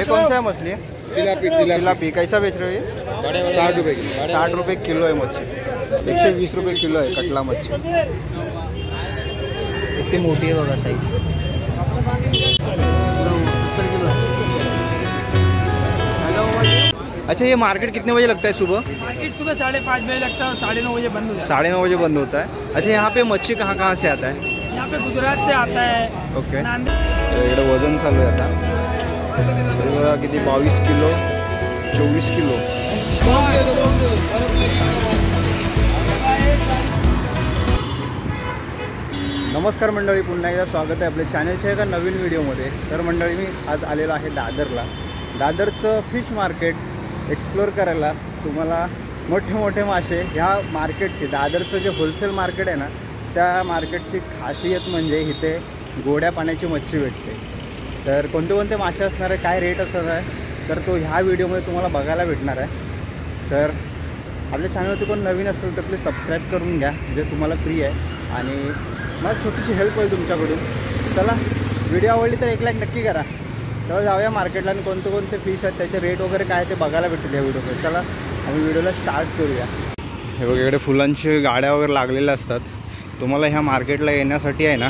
कौन सा है मछली? तिलापी। तिलापी कैसा बेच रहे हो ये? 60 रुपये की। 60 रुपये किलो है मच्छी। 120 रुपये किलो है कटला मच्छी। इतनी मोटी है बघा साइज। अच्छा ये मार्केट कितने बजे लगता है सुबह? मार्केट सुबह 5:30 बजे लगता है और 9:30 बजे बंद होता है। 9:30 बजे बंद होता है। अच्छा यहाँ पे मच्छी कहाँ से आता है? यहाँ पे गुजरात से आता है। ओके। इकडे वजन चालू आहे आता। तरी बघा किती 22 किलो 24 किलो। नमस्कार मंडळी, पुन्हा एकदा स्वागत आहे आपल्या चॅनलच्या एका नवीन व्हिडिओमध्ये। तर मंडळी मी आज आलेलो आहे दादरला। दादरचं फिश मार्केट एक्सप्लोर करायला। तुम्हाला मोठे मोठे मासे ह्या मार्केटची, दादरचं जे होलसेल मार्केट आहे ना, त्या मार्केटची खासियत म्हणजे इथे गोड्या पाण्याची मच्छी भेटते। तर कोणते कोणते मासे असणार आहे, काय रेट असणार आहे, तर तो ह्या व्हिडिओमध्ये तुम्हाला बघायला भेटणार आहे। तर आपल्या चॅनलवरती कोण नवीन असेल तर प्लीज सबस्क्राईब करून घ्या, जे तुम्हाला फ्री आहे आणि मला छोटीशी हेल्प होईल तुमच्याकडून। चला, व्हिडिओ आवडली तर 1 लाईक नक्की करा। तर जाऊया मार्केटला आणि कोणते कोणते फिश आहेत, त्याचे रेट वगैरे काय ते बघायला भेटेल या व्हिडिओमध्ये। चला आम्ही व्हिडिओला स्टार्ट करूया। हे बघा इकडे फुलांची गाड्या वगैरे लागलेल्या असतात। तुम्हाला ह्या मार्केटला येण्यासाठी आहे ना,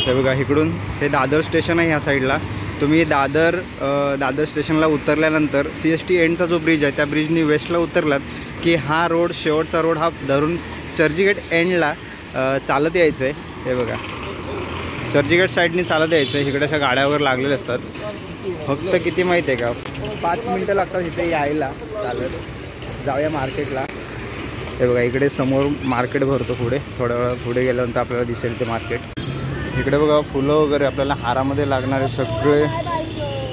हे बघा इकडून हे दादर स्टेशन आहे, ह्या साईडला तुम्ही दादर स्टेशनला उतरल्यानंतर CST एंडचा जो ब्रिज आहे त्या ब्रिजनी वेस्टला उतरलात की हा रोड, शेवटचा रोड हा धरून चर्चगेट एंडला चालत यायचं आहे। हे बघा चर्चगेट साईडनी चालत यायचं आहे। इकडे अशा गाड्या वगैरे लागलेल्या असतात। फक्त किती माहीत आहे का, 5 मिनटं लागतात इथे यायला चालत। जाऊया मार्केटला। हे बघा इकडे समोर मार्केट भरतो, पुढे थोड्या वेळा पुढे गेल्यानंतर आपल्याला दिसेल ते मार्केट। इकडे बघा फुलं वगैरे आपल्याला हारामध्ये लागणारे सगळे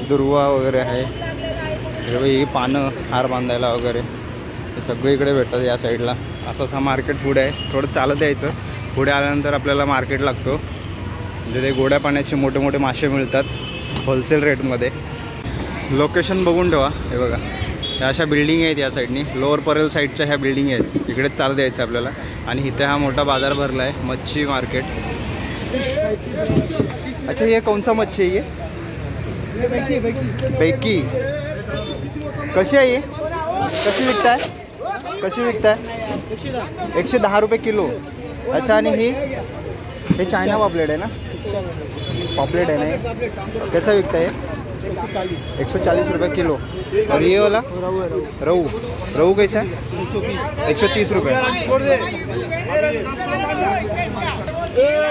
दुर्वा वगैरे आहे। हे बघा ही पानं हार बांधायला वगैरे हे सगळे इकडे भेटतात या साईडला। असाच हा मार्केट पुढे आहे, थोडं चालत यायचं। पुढे आल्यानंतर आपल्याला मार्केट लागतो, म्हणजे ते गोड्या पाण्याचे मोठे मोठे मासे मिळतात होलसेल रेटमध्ये। लोकेशन बघून ठेवा। हे बघा ह्या अशा बिल्डिंग आहेत या साईडनी, लोअर परेल साईडच्या ह्या बिल्डिंग आहेत, इकडेच चालत यायचं आपल्याला। आणि इथे हा मोठा बाजार भरला आहे, मच्छी मार्केट। अच्छा ये कौन सा मच्छी है ये? बैकी। कशी आहे ये? कशी विकताय? 110 रुपये किलो। अच्छा, आणि हे चायना पॉपलेट है ना? पॉपलेट है ना ये? कैसा बिकता है? 140 रुपये किलो। और ये वाला रहू कैसा है? 130 रुपये।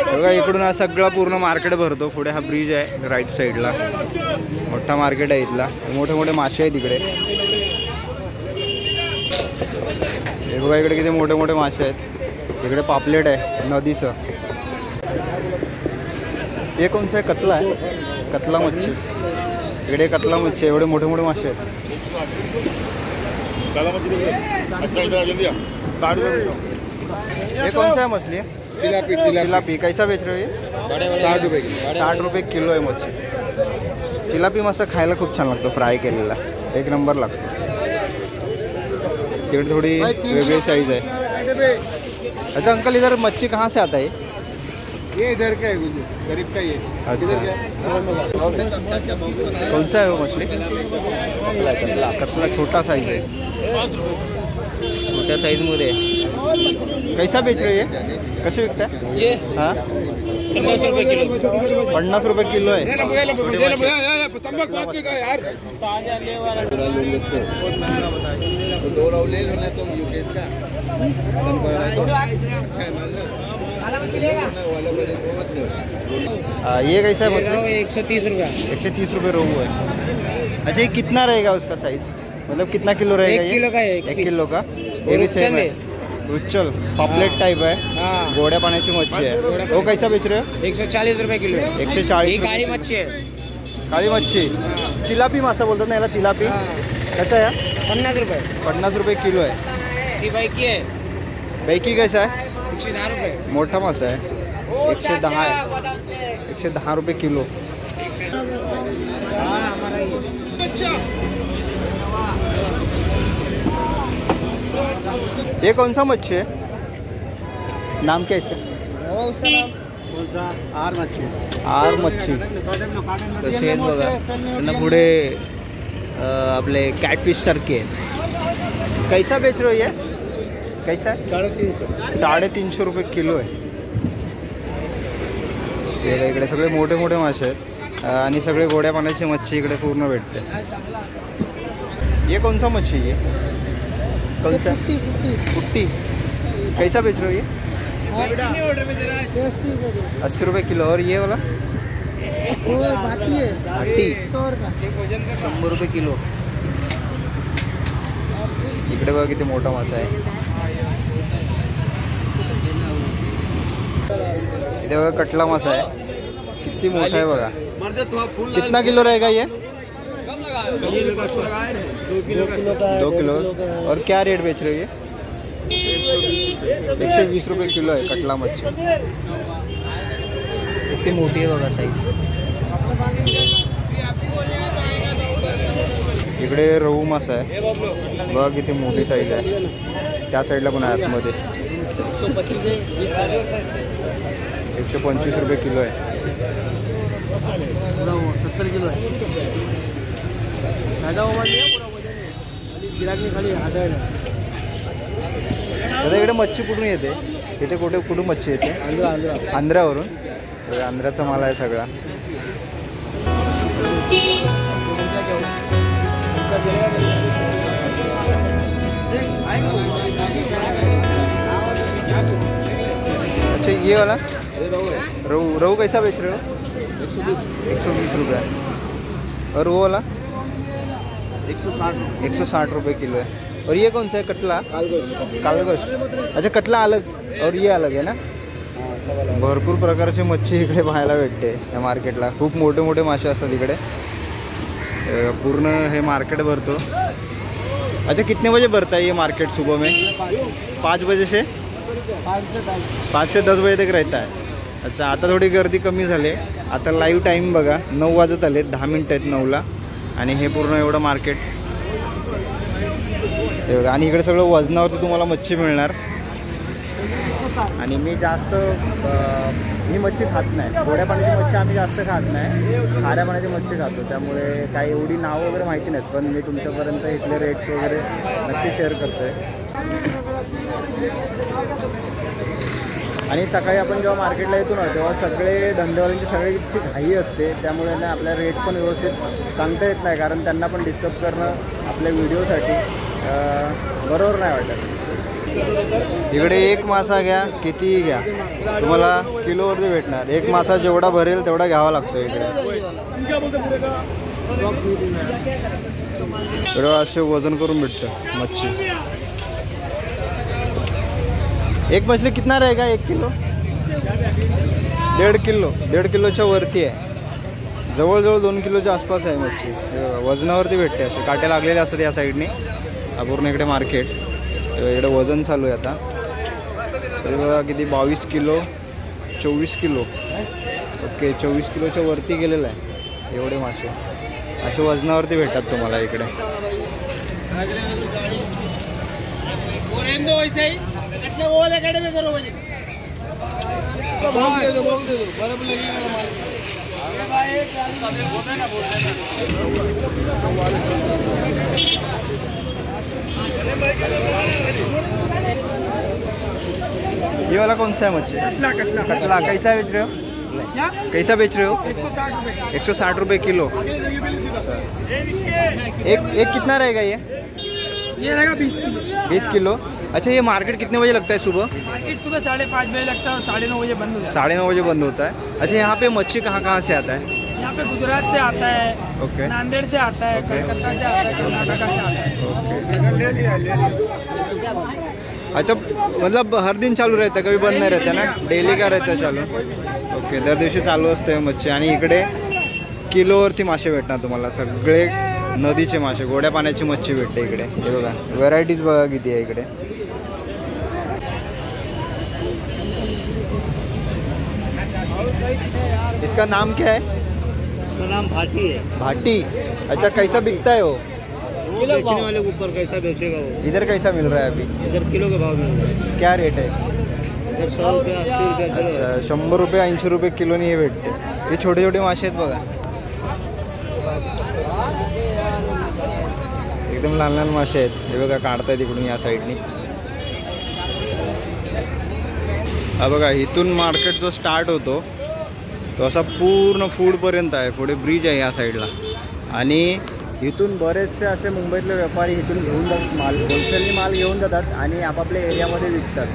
बघा इकडून हा सगळा पूर्ण मार्केट भरतो। पुढे हा ब्रिज आहे राईट साईडला, मोठा मार्केट आहे इथला। मोठे मोठे मासे आहेत इकडे। हे बघा इकडे किती मोठे मोठे मासे आहेत। इकडे पापलेट आहे नदीचं। हे कोणचं आहे? कतला आहे, कतला मच्छी। इकडे कतला मच्छी, एवढे मोठे मोठे मासे आहेत। ये कौन सा है मछली? तिलापी। कैसा बेच रहे हो ये? 60 रुपये की। 60 रुपये किलो आहे मच्छी। तिलापी मस्त खायला खूप छान लागतो, फ्राय केलेला 1 नंबर लागतो। तिकडे थोड़ी वेगळी साइज है। अच्छा अंकल, इधर मच्छी कहाँ से आता है? ये इधर का है, गरीब का ही है। अच्छा, कौन सा है वो मछली? कतला छोटा साइज है, छोट्या साईजमध्ये। कैसा बेच रहे हो ये? कसे विकता है ये? हाँ 50 रुपये किलो। 50 रुपये किलो है। तो 2 राव ले लो ना तुम, यूकेस का कम पड़ रहा है तो अच्छा है माल वाला बजे मत लो। ये कैसा है मतलब? 130 रुपये। 130 रुपये रोहू है। अच्छा ये कितना रहेगा उसका साइज, मतलब कितना किलो रहेगा? 1 किलो का है। 1 किलो का। ये भी सेम है, उच्चल पॉपलेट टाइप है। हाँ, गोड्या पाण्याची मच्छी है। वो कैसा बेच रहे हो? 140 रुपये किलो। 140 काळी मच्छी है। काळी मच्छी, तिलापी मासा बोलतात ना याला, तिलापी। कैसा है? 50 रुपये। 50 रुपये किलो है। ती बैकी है। बैकी कैसा है? 110 रुपये। मोठा मासा है, 110 है। 110 रुपये किलो। हाँ हमारा ही। ये कौन सा मच्छी है? नाम क्या है इसका? उसका नाम कौन सा? आर मच्छी। तशी आहेत बघा। त्यांना पुढे आपले कॅटफिश सारखे आहेत. कैसा बेच रहे हो ये? कैसा है? 350 रुपये किलो आहे. इकडे सगळे मोठे मोठे मासे आहेत आणि सगळे गोड्या पाण्याची मच्छी इकडे पूर्ण भेटते. ये कौन सा मच्छी है? कौन सा? पुट्टी. कैसा बेच रहे हो ये? 80 रुपये किलो. और ये वाला? भाटी है. भाटी 100 रुपये किलो. इकडे बघा किती मोठा मासा आहे. इथे बघा कटला मासा आहे. किती मोठा आहे बघा. कितना किलो रहेगा ये? 2 किलो. और क्या रेट बेच रहे हो ये? 120 रुपये किलो आहे कटला मच्छी. किती मोठी आहे बघा साईज. इकडे रहू मासा आहे बघा किती मोठी साईज आहे. त्या साईडला पण आहे आतमध्ये. 125 रुपये किलो आहे. 70 किलो आहे. आता इकडे मच्छी कुठून येते? इथे कुठून मच्छी येते? आंध्रावरून. आंध्राचा माल आहे सगळा. अच्छा ये वाला रहू कैसा बेच रहे हो? 120 रुपये. और वो वाला 160 रुपये किलो है. और ये कौन सा है? कटला. कालगोश. अच्छा कटला अलग और ये अलग है ना. भरपूर प्रकारची मच्छी इकडे पाहायला भेटते या मार्केटला. खूप मोठे मोठे मासे असतात इकडे. पूर्ण हे मार्केट भरतो. अच्छा कितने बजे भरता है ये मार्केट? सुबह में 5 बजे से 5 से 10 बजे तक रहता है. अच्छा आता थोडी गर्दी कमी झाली. आता लाईव्ह टाईम बघा 9 वाजत आले. 10 मिनटं आहेत 9ला. आणि हे पूर्ण एवढं मार्केट हे बघा. आणि इकडे सगळं वजनावरती तुम्हाला मच्छी मिळणार. आणि मी जास्त ही मच्छी खात नाही. गोड्या पाण्याची मच्छी आम्ही जास्त खात नाही. खाऱ्या पाण्याची मच्छी खातो. त्यामुळे काही एवढी नावं वगैरे माहिती नाहीत. पण मी तुमच्यापर्यंत इथले रेट्स वगैरे नक्की शेअर करतो आहे. आणि सकाळी आपण जेव्हा मार्केटला येतो ना तेव्हा सगळे धंदेवाल्यांची सगळ्यांची घाई असते. त्यामुळे ना आपल्या रेट पण व्यवस्थित सांगता येत नाही. कारण त्यांना पण डिस्टर्ब करणं आपल्या व्हिडिओसाठी बरोबर नाही वाटत. इकडे एक मासा घ्या कितीही घ्या तुम्हाला किलोवरती भेटणार. एक मासा जेवढा भरेल तेवढा घ्यावा लागतो इकडे. इकडे असे वजन करून भेटतं मच्छी. एक मछली कितना रहेगा? 1 किलो 1.5 किलो 1.5 किलोच्या वरती आहे. जवळजवळ 2 किलोच्या आसपास आहे मच्छी. वजनावरती भेटते. असे काटे लागलेले असतात या साईडने. पूर्ण इकडे मार्केट. इकडे वजन चालू आहे आता. तरी बघा किती 22 किलो 24 किलो. ओके 24 किलोच्या वरती गेलेलं आहे. एवढे मासे असे वजनावरती भेटतात तुम्हाला इकडे. ये वाला कौन सा है मच्छी? कटला. कैसा बेच रहे हो? कैसा बेच रहे हो? 160 रुपये किलो. एक कितना रहेगा ये? रहेगा 20 किलो. अच्छा ये मार्केट कितने बजे लगता है सुबह? मार्केट सुबह 5:30 बजे लगता है और 9:30 बजे बंद होता है. 9:30 बजे बंद होता है. अच्छा यहाँ पे मच्छी कहाँ से आता है? यहाँ पे गुजरात से आता है. ओके. नांदेड़ से आता है. कलकत्ता से आता है. कर्नाटका से आता है. अच्छा मतलब हर दिन चालू रहता है? कभी बंद नहीं रहता ना? डेली का रहता है चालू? ओके दर दिवशी चालू असते मच्छी. आणि इकडे किलोवरती मासे भेटणार तुम्हाला. सगळे नदीचे मासे गोड्या पाण्याची मच्छी भेटते इकडे. हे बघा व्हरायटीज बघा किती आहे इकडे. इसका नाम क्या है? इसका नाम भाटी है. भाटी. अच्छा कैसा बिकता है वो? बेचने वाले के ऊपर कैसा बेचेगा वो. इधर कैसा मिल रहा है अभी? इधर किलो के भाव मिल रहा है. क्या रेट है? इधर 100 रुपये 80 रुपये किलो. अच्छा 100 रुपये 80 रुपये किलोनी हे भेटते. हे छोटे छोटे मासे आहेत बघा. एकदम लहान लहान मासे आहेत. हे बघा काढतायत इकडून या साईडनी. हा बघा इथून मार्केट जो स्टार्ट होतो तो असा पूर्ण फूडपर्यंत आहे. पुढे ब्रिज आहे या साईडला आणि इथून बरेचसे असे मुंबईतले व्यापारी इथून घेऊन जातात माल. होलसेलनी माल घेऊन जातात आणि आपापल्या एरियामध्ये विकतात.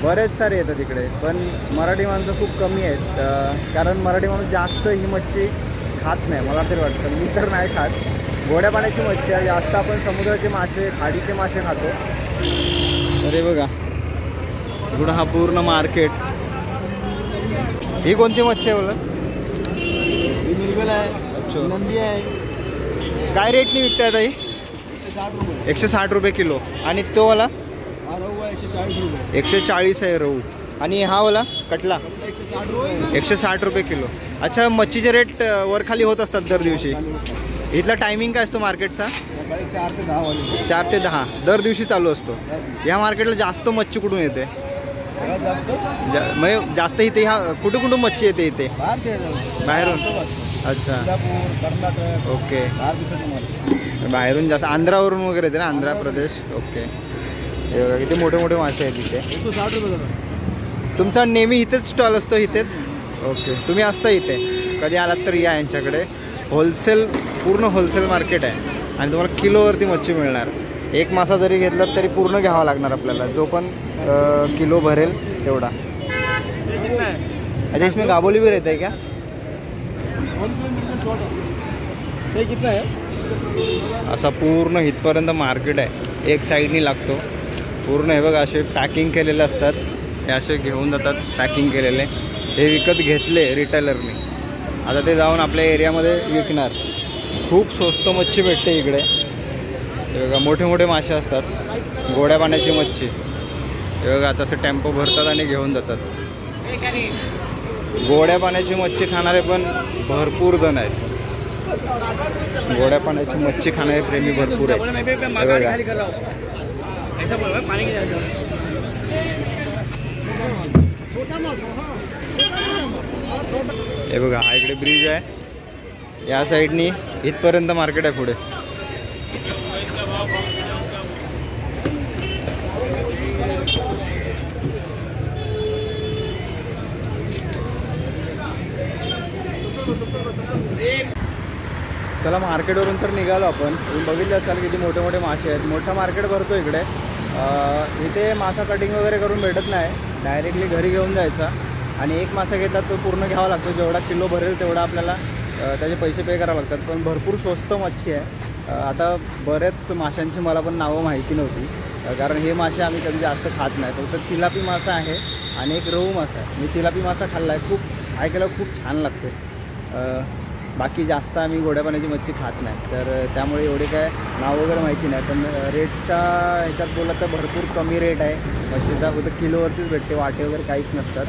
बरेच सारे येतात इकडे. पण मराठी माणसं खूप कमी आहेत कारण मराठी माणूस जास्त ही मच्छी खात नाही मला तरी वाटतं. मी तर नाही खात. गोड्या पाण्याची मच्छी आहे जास्त. आपण समुद्राचे मासे खाडीचे मासे खातो. अरे बघा इकडं हा पूर्ण मार्केट. ही कोणती मच्छी आहे बोला? ही मिरगल आहे, नंदी आहे. काय रेटनी विकताय ताई? 160 रुपये किलो. आणि तो वाला? हा रहू आहे 140 रुपये. 140 आहे रहू. आणि हा वाला कटला? 160 रुपये. 160 रुपये किलो. अच्छा मच्छीचे रेट वर खाली होत असतात दर दिवशी. इथला टायमिंग काय असतो मार्केटचा? 4 ते 10 वाजता. 4 ते 10 दर दिवशी चालू असतो. या मार्केटला जास्त मच्छी कुठून येते? म्हणजे जास्त इथे ह्या कुठं कुठं मच्छी येते इथे? बाहेरून? अच्छा कर्नाटक. ओके. बाहेरून जास्त आंध्रावरून वगैरे येते ना? आंध्र प्रदेश. ओके. हे बघा किती मोठे मोठे मासे आहेत इथे. 160 रुपये. तुमचा नेहमी इथेच स्टॉल असतो इथेच? ओके. तुम्ही असता इथे कधी आलात तर या यांच्याकडे. होलसेल पूर्ण होलसेल मार्केट आहे आणि तुम्हाला किलोवरती मच्छी मिळणार. एक मासा जरी घेतला तरी पूर्ण घ्यावा लागणार आपल्याला जो पण किलो भरेल तेवढा. अच्छा इसमें गाबोली भी रहता है क्या? ते कितना आहे? असा पूर्ण इथपर्यंत मार्केट आहे. एक साईडनी लागतो पूर्ण. हे बघा असे पॅकिंग केलेले असतात. हे असे घेऊन जातात पॅकिंग केलेले. हे विकत घेतले रिटेलरने. आता ते जाऊन आपल्या एरियामध्ये विकणार. खूप स्वस्त मच्छी भेटते इकडे. हे बघा मोठे मोठे मासे असतात. गोड्या पाण्याची मच्छी. हे बघा तसं टेम्पो भरतात आणि घेऊन जातात. गोड्या पाण्याची मच्छी खाणारे पण भरपूर जण आहेत. गोड्या पाण्याची मच्छी खाणारे प्रेमी भरपूर आहेत. हे बघा हा इकडे ब्रिज आहे. या साईडनी इथपर्यंत मार्केट आहे पुढे. चला मार्केटवरून तर निघालो आपण. तुम्ही बघितलं असाल किती मोठे मोठे मासे आहेत. मोठा मार्केट भरतो इकडे. इथे मासा कटिंग वगैरे करून भेटत नाही. डायरेक्टली घरी घेऊन जायचा आणि एक मासा घेतला तो पूर्ण घ्यावा लागतो. जेवढा किलो भरेल तेवढा आपल्याला त्याचे पैसे पे करावे लागतात. पण भरपूर स्वस्त मच्छी आहे. आता बऱ्याच माशांची मला पण नावं माहिती नव्हती कारण हे मासे आम्ही कधी जास्त खात नाही. फक्त चिलापी मासा आहे आणि एक रहू मासा आहे. मी चिलापी मासा खाल्ला आहे. खूप ऐकायला खूप छान लागते. बाकी जास्त आम्ही गोड्या पाण्याची मच्छी खात नाही तर त्यामुळे एवढे काय नाव वगैरे माहिती नाही. पण रेटच्या ह्याच्यात बोललं तर भरपूर कमी रेट आहे मच्छीचा. फक्त किलोवरतीच भेटते. वाटे वगैरे काहीच नसतात.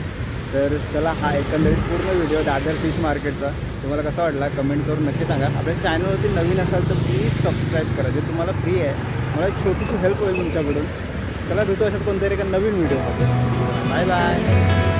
तर चला हा एकंदरीत पूर्ण व्हिडिओ दादर फिश मार्केटचा तुम्हाला कसा वाटला कमेंट करून नक्की सांगा. आपल्या चॅनलवरती नवीन असाल तर प्लीज सबस्क्राईब करा. जे तुम्हाला फ्री आहे. मला एक छोटीशी हेल्प होईल तुमच्याकडून. चला भेटू अशाच कोणतरी एका नवीन व्हिडिओ. Bye bye.